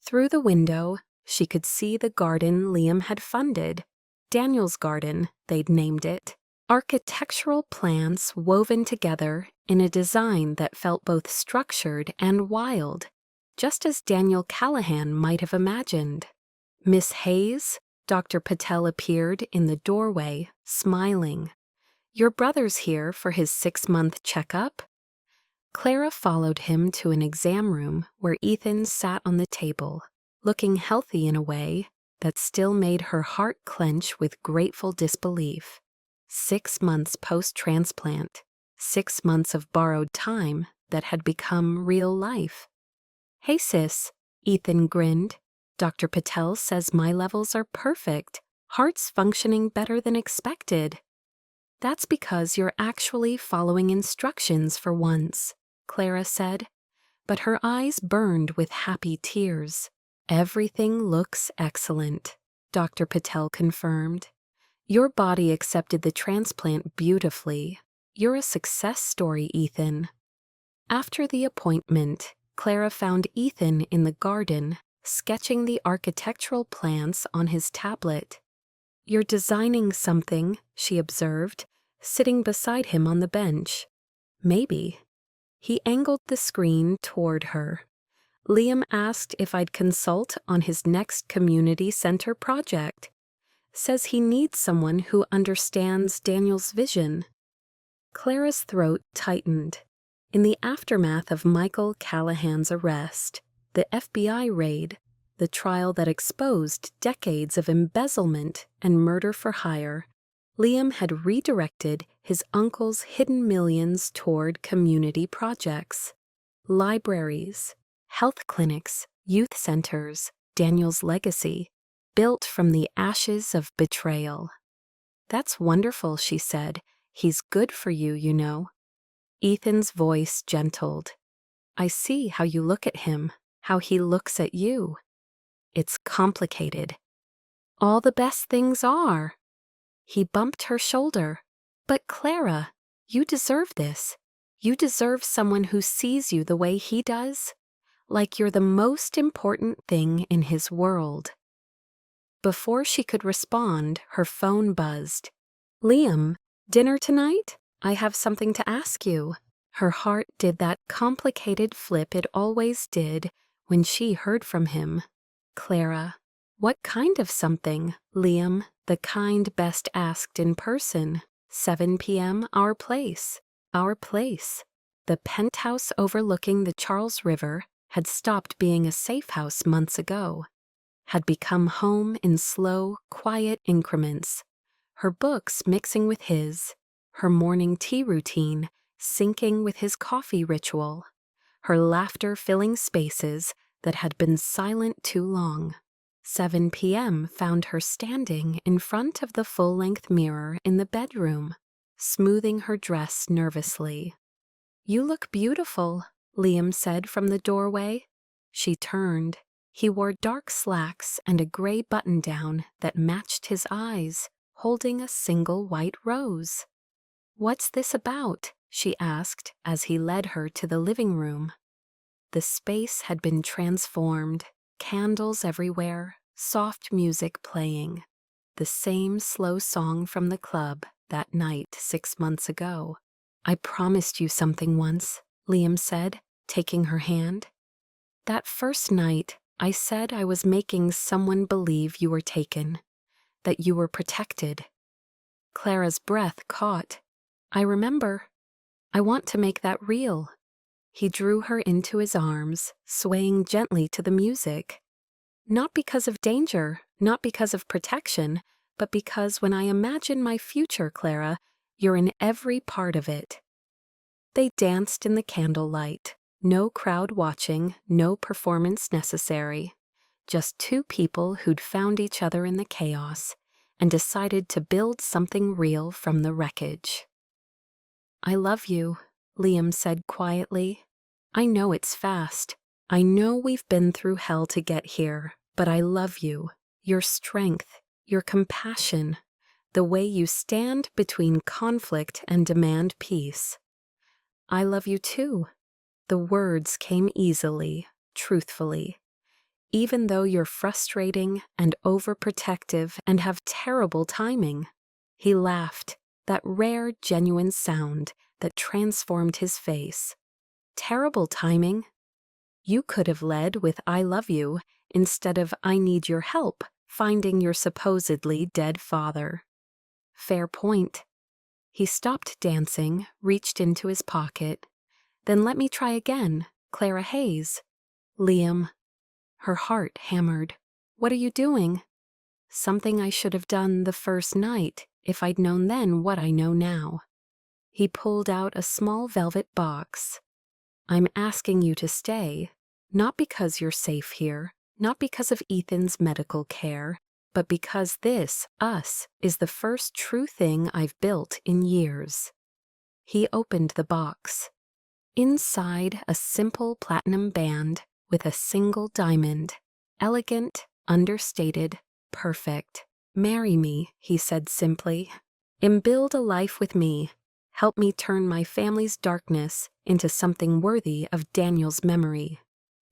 S1: Through the window, she could see the garden Liam had funded. Daniel's garden, they'd named it. Architectural plants woven together in a design that felt both structured and wild, just as Daniel Callahan might have imagined. "Miss Hayes?" Dr. Patel appeared in the doorway, smiling. "Your brother's here for his 6-month checkup?" Clara followed him to an exam room where Ethan sat on the table, looking healthy in a way that still made her heart clench with grateful disbelief. 6 months post-transplant, 6 months of borrowed time that had become real life. Hey sis, Ethan grinned. Dr. Patel says my levels are perfect. Heart's functioning better than expected. That's because you're actually following instructions for once, Clara said, but her eyes burned with happy tears. Everything looks excellent, Dr. Patel confirmed. Your body accepted the transplant beautifully. You're a success story, Ethan. After the appointment, Clara found Ethan in the garden, sketching the architectural plans on his tablet. You're designing something, she observed, sitting beside him on the bench. Maybe. He angled the screen toward her. Liam asked if I'd consult on his next community center project. Says he needs someone who understands Daniel's vision. Clara's throat tightened. In the aftermath of Michael Callahan's arrest, the FBI raid, the trial that exposed decades of embezzlement and murder for hire, Liam had redirected his uncle's hidden millions toward community projects. Libraries, health clinics, youth centers, Daniel's legacy, built from the ashes of betrayal. That's wonderful, she said. He's good for you, you know. Ethan's voice gentled. I see how you look at him, how he looks at you. It's complicated. All the best things are. He bumped her shoulder. But Clara, you deserve this. You deserve someone who sees you the way he does, like you're the most important thing in his world. Before she could respond, her phone buzzed. Liam, dinner tonight? I have something to ask you. Her heart did that complicated flip it always did when she heard from him. Clara. What kind of something, Liam? The kind best asked in person. 7 p.m. Our place. Our place. The penthouse overlooking the Charles River had stopped being a safe house months ago, had become home in slow, quiet increments, her books mixing with his, her morning tea routine syncing with his coffee ritual, her laughter filling spaces that had been silent too long. 7 p.m. found her standing in front of the full-length mirror in the bedroom, smoothing her dress nervously. You look beautiful, Liam said from the doorway. She turned. He wore dark slacks and a gray button-down that matched his eyes, holding a single white rose. What's this about? She asked as he led her to the living room. The space had been transformed, candles everywhere, soft music playing. The same slow song from the club that night 6 months ago. I promised you something once, Liam said, taking her hand. That first night, I said I was making someone believe you were taken, that you were protected. Clara's breath caught. I remember. I want to make that real. He drew her into his arms, swaying gently to the music. Not because of danger, not because of protection, but because when I imagine my future, Clara, you're in every part of it. They danced in the candlelight. No crowd watching, no performance necessary. Just two people who'd found each other in the chaos and decided to build something real from the wreckage. I love you, Liam said quietly. I know it's fast. I know we've been through hell to get here, but I love you. Your strength, your compassion, the way you stand between conflict and demand peace. I love you too. The words came easily, truthfully. Even though you're frustrating and overprotective and have terrible timing. He laughed, that rare, genuine sound that transformed his face. Terrible timing? You could have led with I love you instead of I need your help finding your supposedly dead father. Fair point. He stopped dancing, reached into his pocket. Then let me try again, Clara Hayes. Liam. Her heart hammered. What are you doing? Something I should have done the first night if I'd known then what I know now. He pulled out a small velvet box. I'm asking you to stay. Not because you're safe here, not because of Ethan's medical care, but because this, us, is the first true thing I've built in years. He opened the box. Inside, a simple platinum band with a single diamond. Elegant, understated, perfect. Marry me, he said simply. Build a life with me. Help me turn my family's darkness into something worthy of Daniel's memory.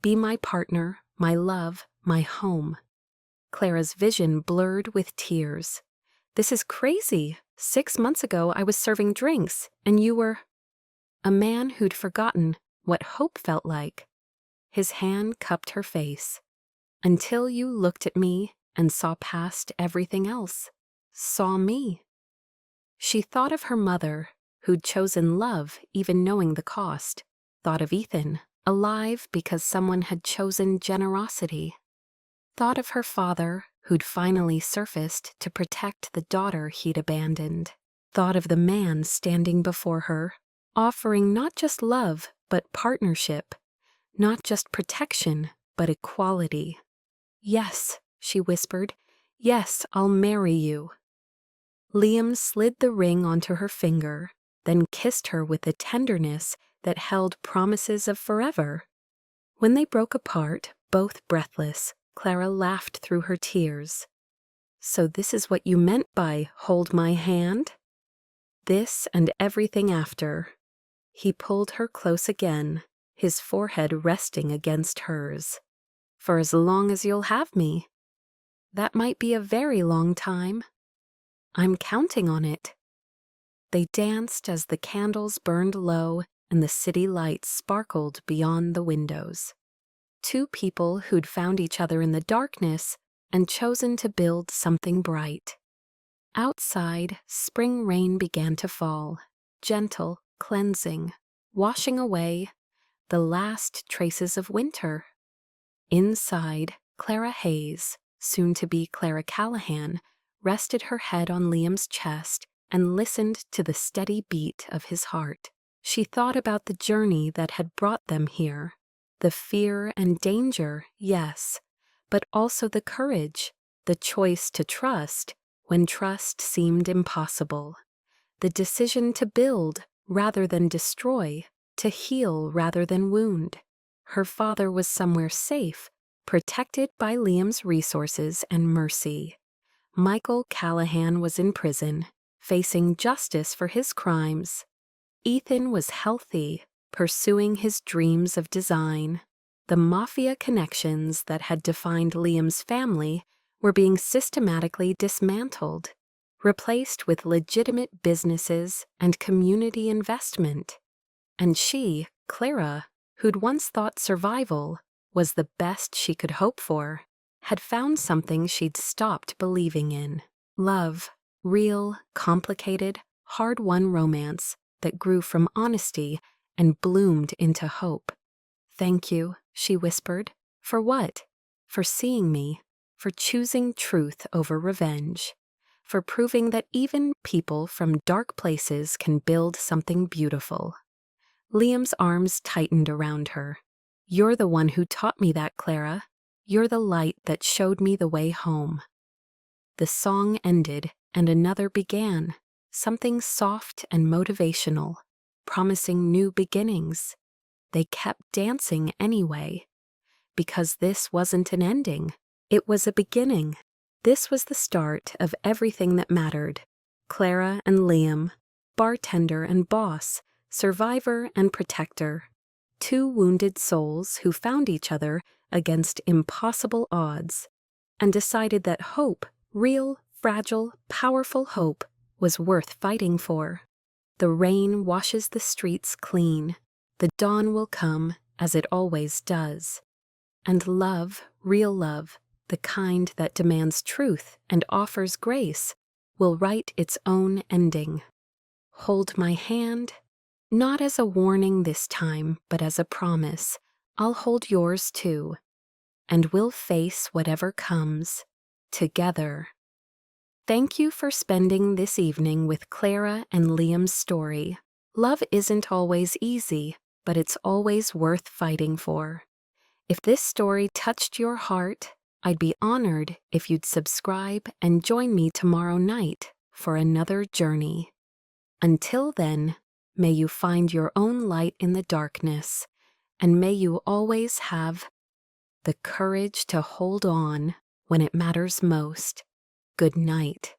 S1: Be my partner, my love, my home. Clara's vision blurred with tears. This is crazy. 6 months ago I was serving drinks, and you were... A man who'd forgotten what hope felt like. His hand cupped her face. Until you looked at me and saw past everything else. Saw me. She thought of her mother, who'd chosen love even knowing the cost. Thought of Ethan, alive because someone had chosen generosity. Thought of her father, who'd finally surfaced to protect the daughter he'd abandoned. Thought of the man standing before her, offering not just love, but partnership. Not just protection, but equality. Yes, she whispered. Yes, I'll marry you. Liam slid the ring onto her finger, then kissed her with a tenderness that held promises of forever. When they broke apart, both breathless, Clara laughed through her tears. So this is what you meant by hold my hand? This and everything after. He pulled her close again, his forehead resting against hers. For as long as you'll have me. That might be a very long time. I'm counting on it. They danced as the candles burned low and the city lights sparkled beyond the windows. Two people who'd found each other in the darkness and chosen to build something bright. Outside, spring rain began to fall, gentle, cleansing, washing away the last traces of winter. Inside, Clara Hayes, soon to be Clara Callahan, rested her head on Liam's chest and listened to the steady beat of his heart. She thought about the journey that had brought them here. The fear and danger, yes, but also the courage, the choice to trust when trust seemed impossible. The decision to build rather than destroy, to heal rather than wound. Her father was somewhere safe, protected by Liam's resources and mercy. Michael Callahan was in prison, facing justice for his crimes. Ethan was healthy, pursuing his dreams of design. The mafia connections that had defined Liam's family were being systematically dismantled, replaced with legitimate businesses and community investment. And she, Clara, who'd once thought survival was the best she could hope for, had found something she'd stopped believing in. Love, real, complicated, hard-won romance that grew from honesty and bloomed into hope. Thank you, she whispered. For what? For seeing me, for choosing truth over revenge, for proving that even people from dark places can build something beautiful. Liam's arms tightened around her. You're the one who taught me that, Clara. You're the light that showed me the way home. The song ended and another began, something soft and motivational, promising new beginnings. They kept dancing anyway, because this wasn't an ending. It was a beginning. This was the start of everything that mattered. Clara and Liam, bartender and boss, survivor and protector. Two wounded souls who found each other against impossible odds and decided that hope, real, fragile, powerful hope, was worth fighting for. The rain washes the streets clean. The dawn will come, as it always does. And love, real love, the kind that demands truth and offers grace, will write its own ending. Hold my hand, not as a warning this time, but as a promise. I'll hold yours too, and we'll face whatever comes, together. Thank you for spending this evening with Clara and Liam's story. Love isn't always easy, but it's always worth fighting for. If this story touched your heart, I'd be honored if you'd subscribe and join me tomorrow night for another journey. Until then, may you find your own light in the darkness, and may you always have the courage to hold on when it matters most. Good night.